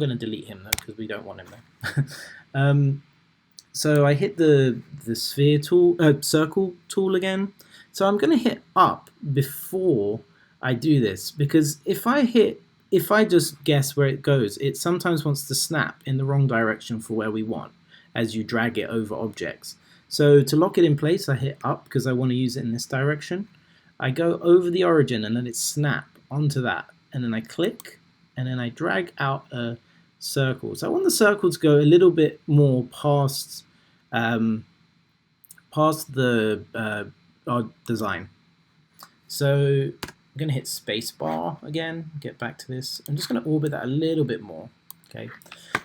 going to delete him though because we don't want him there. So I hit the sphere tool, circle tool again. So I'm going to hit up before I do this, because if I just guess where it goes, it sometimes wants to snap in the wrong direction for where we want as you drag it over objects. So to lock it in place, I hit up because I want to use it in this direction. I go over the origin and let it snap onto that, and then I click, and then I drag out a circle. So I want the circle to go a little bit more past the our design. So I'm going to hit spacebar again, get back to this. I'm just going to orbit that a little bit more. Okay.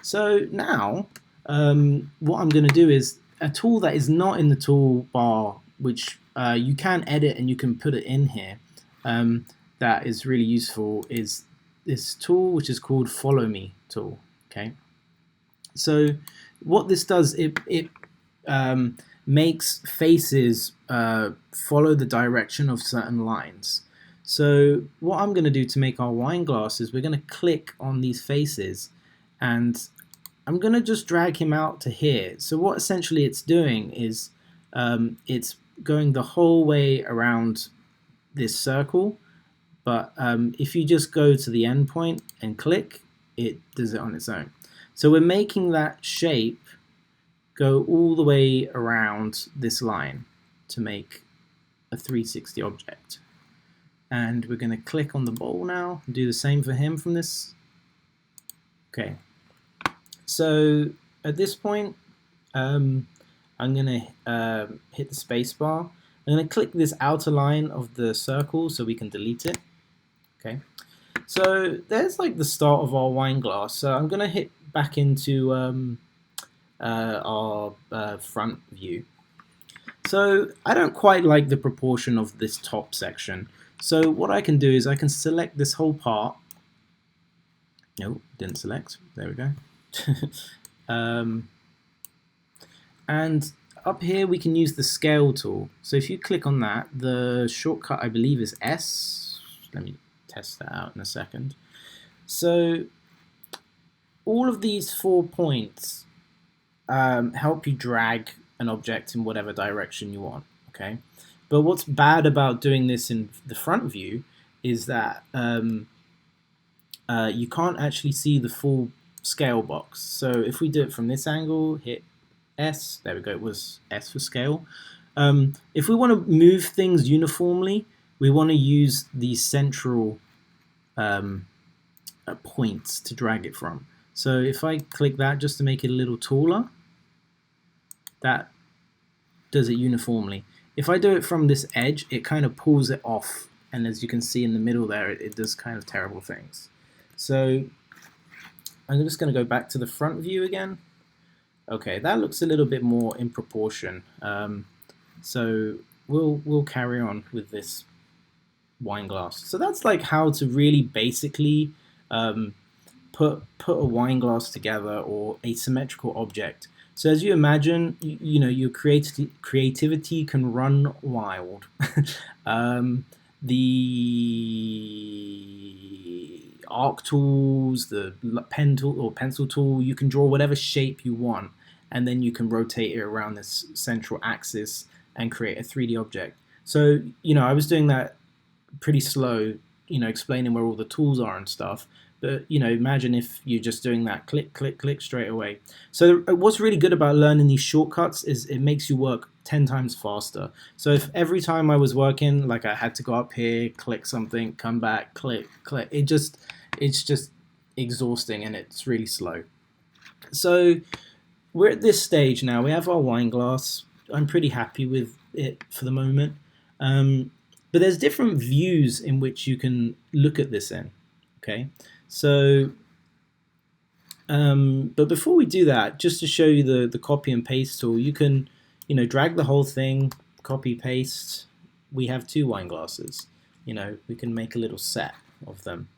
So now what I'm going to do is a tool that is not in the toolbar, which you can edit and you can put it in here, that is really useful, is this tool which is called Follow Me tool. Okay. So what this does, it makes faces follow the direction of certain lines. So what I'm going to do to make our wine glass is we're going to click on these faces, and I'm going to just drag him out to here. So what essentially it's doing is it's going the whole way around this circle, but if you just go to the end point and click, it does it on its own. So we're making that shape go all the way around this line to make a 360 object. And we're going to click on the bowl now and do the same for him from this. Okay. So at this point, I'm going to hit the space bar. I'm going to click this outer line of the circle so we can delete it. Okay. So there's like the start of our wine glass. So I'm going to hit back into our front view. So I don't quite like the proportion of this top section. So what I can do is I can select this whole part. No, didn't select. There we go. And up here we can use the scale tool. So if you click on that, the shortcut I believe is S. Let me test that out in a second. So all of these 4 points help you drag an object in whatever direction you want. Okay, but what's bad about doing this in the front view is that you can't actually see the full scale box. So if we do it from this angle, hit S, there we go, it was S for scale. If we want to move things uniformly, we want to use these central points to drag it from. So if I click that just to make it a little taller, that does it uniformly. If I do it from this edge, it kind of pulls it off, and as you can see in the middle there, it does kind of terrible things. So I'm just going to go back to the front view again. Okay, that looks a little bit more in proportion. So we'll carry on with this wine glass. So that's like how to really basically put a wine glass together, or a symmetrical object. So as you imagine, you know, your creativity can run wild. The arc tools, the pen tool or pencil tool, you can draw whatever shape you want, and then you can rotate it around this central axis and create a 3D object. So, you know, I was doing that pretty slow, you know, explaining where all the tools are and stuff. But, you know, imagine if you're just doing that click, click, click straight away. So what's really good about learning these shortcuts is it makes you work 10 times faster. So if every time I was working, like I had to go up here, click something, come back, click, click, it's just exhausting, and it's really slow. So we're at this stage now. We have our wine glass. I'm pretty happy with it for the moment. But there's different views in which you can look at this in. Okay. So, but before we do that, just to show you the copy and paste tool, you can, you know, drag the whole thing, copy, paste. We have 2 wine glasses. You know, we can make a little set of them.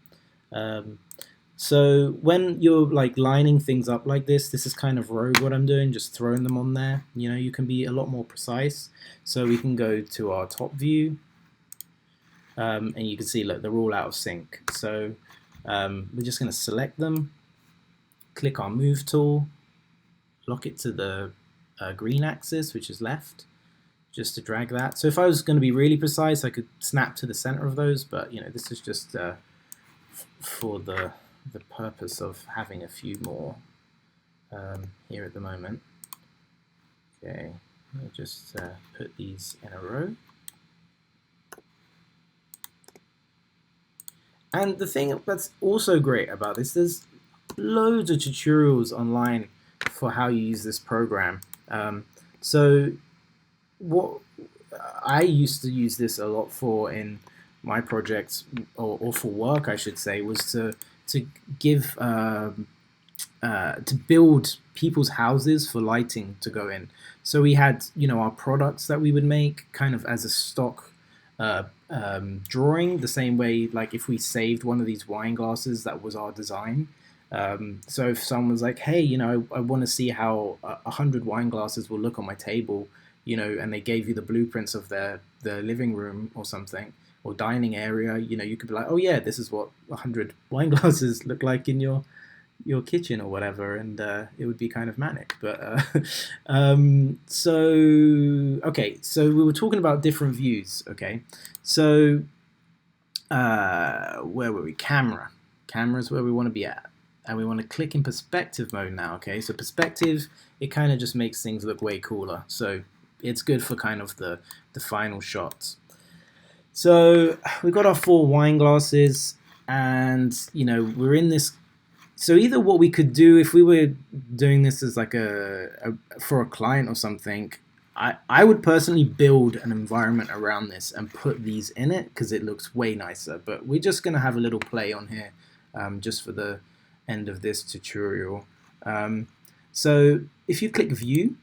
So when you're like lining things up like this is kind of rogue what I'm doing, just throwing them on there. You know, you can be a lot more precise. So we can go to our top view, and you can see, look, they're all out of sync. So we're just going to select them, click our move tool, lock it to the green axis, which is left, just to drag that. So if I was going to be really precise, I could snap to the center of those, but this is just for the purpose of having a few more here at the moment. Okay, I'll just put these in a row. And the thing that's also great about this, there's loads of tutorials online for how you use this program. So what I used to use this a lot for in my projects, or for work I should say, was to give to build people's houses for lighting to go in. So we had our products that we would make kind of as a stock drawing, the same way like if we saved one of these wine glasses, that was our design. So if someone was like, hey, I want to see how 100 wine glasses will look on my table, and they gave you the blueprints of their living room or something, or dining area, you could be like, oh yeah, this is what 100 wine glasses look like in your kitchen or whatever, and it would be kind of manic. But okay, so we were talking about different views. Okay, so where were we? Camera is where we want to be at, and we want to click in perspective mode now. Okay, so perspective, it kind of just makes things look way cooler, so it's good for kind of the final shots. So we've got our 4 wine glasses, and we're in this. So either what we could do, if we were doing this as like for a client or something, I would personally build an environment around this and put these in it, because it looks way nicer. But we're just going to have a little play on here just for the end of this tutorial. So if you click view,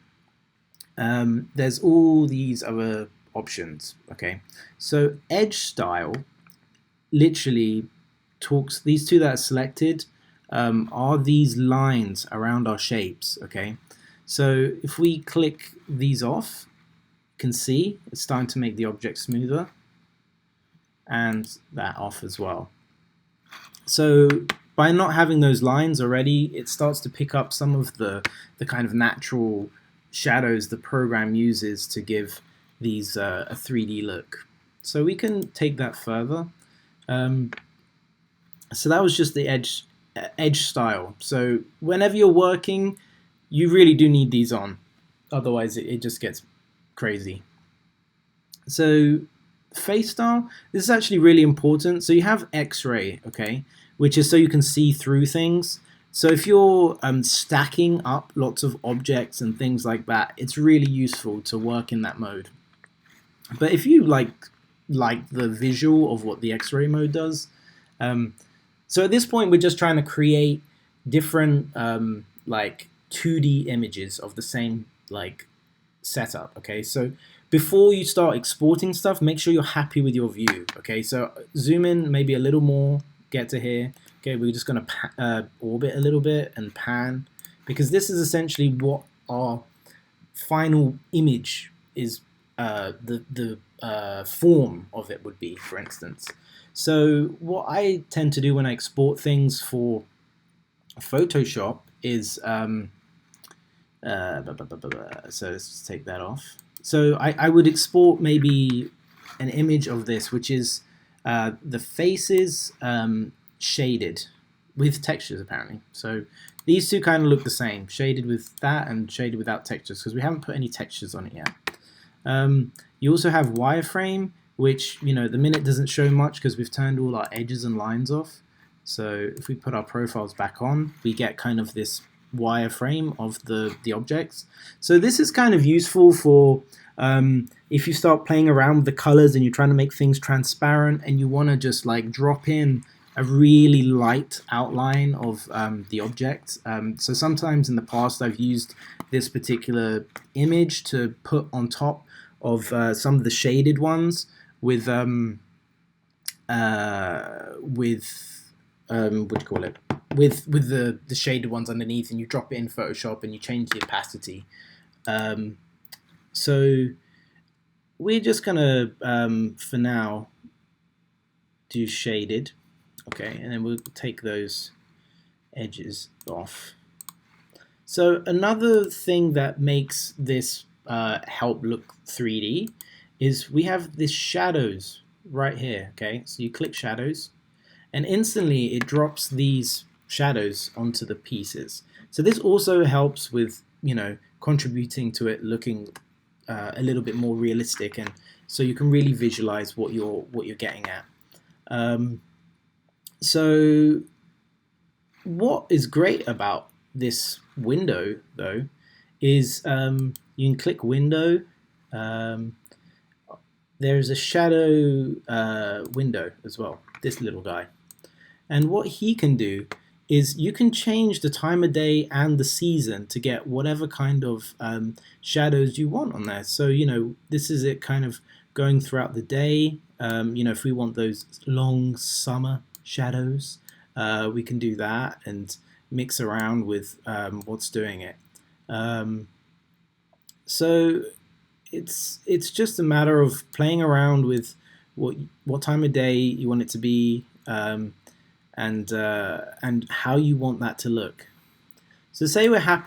there's all these other options. Okay, so edge style literally talks, these two that are selected are these lines around our shapes. Okay, so if we click these off, you can see it's starting to make the object smoother, and that off as well. So by not having those lines already, it starts to pick up some of the kind of natural shadows the program uses to give these a 3D look. So we can take that further. So that was just the edge style. So whenever you're working, you really do need these on, otherwise it just gets crazy. So face style, this is actually really important. So you have X-ray, okay, which is so you can see through things. So if you're stacking up lots of objects and things like that, it's really useful to work in that mode. But if you like the visual of what the X-ray mode does, so at this point we're just trying to create different like 2D images of the same like setup. Okay, so before you start exporting stuff, make sure you're happy with your view. Okay, so zoom in maybe a little more, get to here. Okay, we're just going to orbit a little bit and pan, because this is essentially what our final image is, the form of it would be, for instance. So what I tend to do when I export things for Photoshop is, so let's just take that off. So I would export maybe an image of this, which is the faces shaded with textures apparently. So these two kind of look the same, shaded with that and shaded without textures, because we haven't put any textures on it yet. You also have wireframe, which the minute doesn't show much because we've turned all our edges and lines off. So if we put our profiles back on, we get kind of this wireframe of the objects. So this is kind of useful for if you start playing around with the colors and you're trying to make things transparent and you want to just like drop in a really light outline of the object. So sometimes in the past I've used this particular image to put on top of some of the shaded ones with what do you call it? With the shaded ones underneath, and you drop it in Photoshop and you change the opacity. So we're just gonna for now do shaded, okay, and then we'll take those edges off. So another thing that makes this help look 3D is we have this shadows right here. Okay, so you click shadows, and instantly it drops these shadows onto the pieces. So this also helps with, you know, contributing to it looking a little bit more realistic, and so you can really visualize what you're getting at. Um, so what is great about this window though is you can click window. Um, there's a shadow window as well, this little guy. And what he can do is you can change the time of day and the season to get whatever kind of shadows you want on there. So, you know, this is it kind of going throughout the day. You know, if we want those long summer shadows, we can do that and mix around with what's doing it. Um, so it's just a matter of playing around with what time of day you want it to be, and how you want that to look. So say we're happy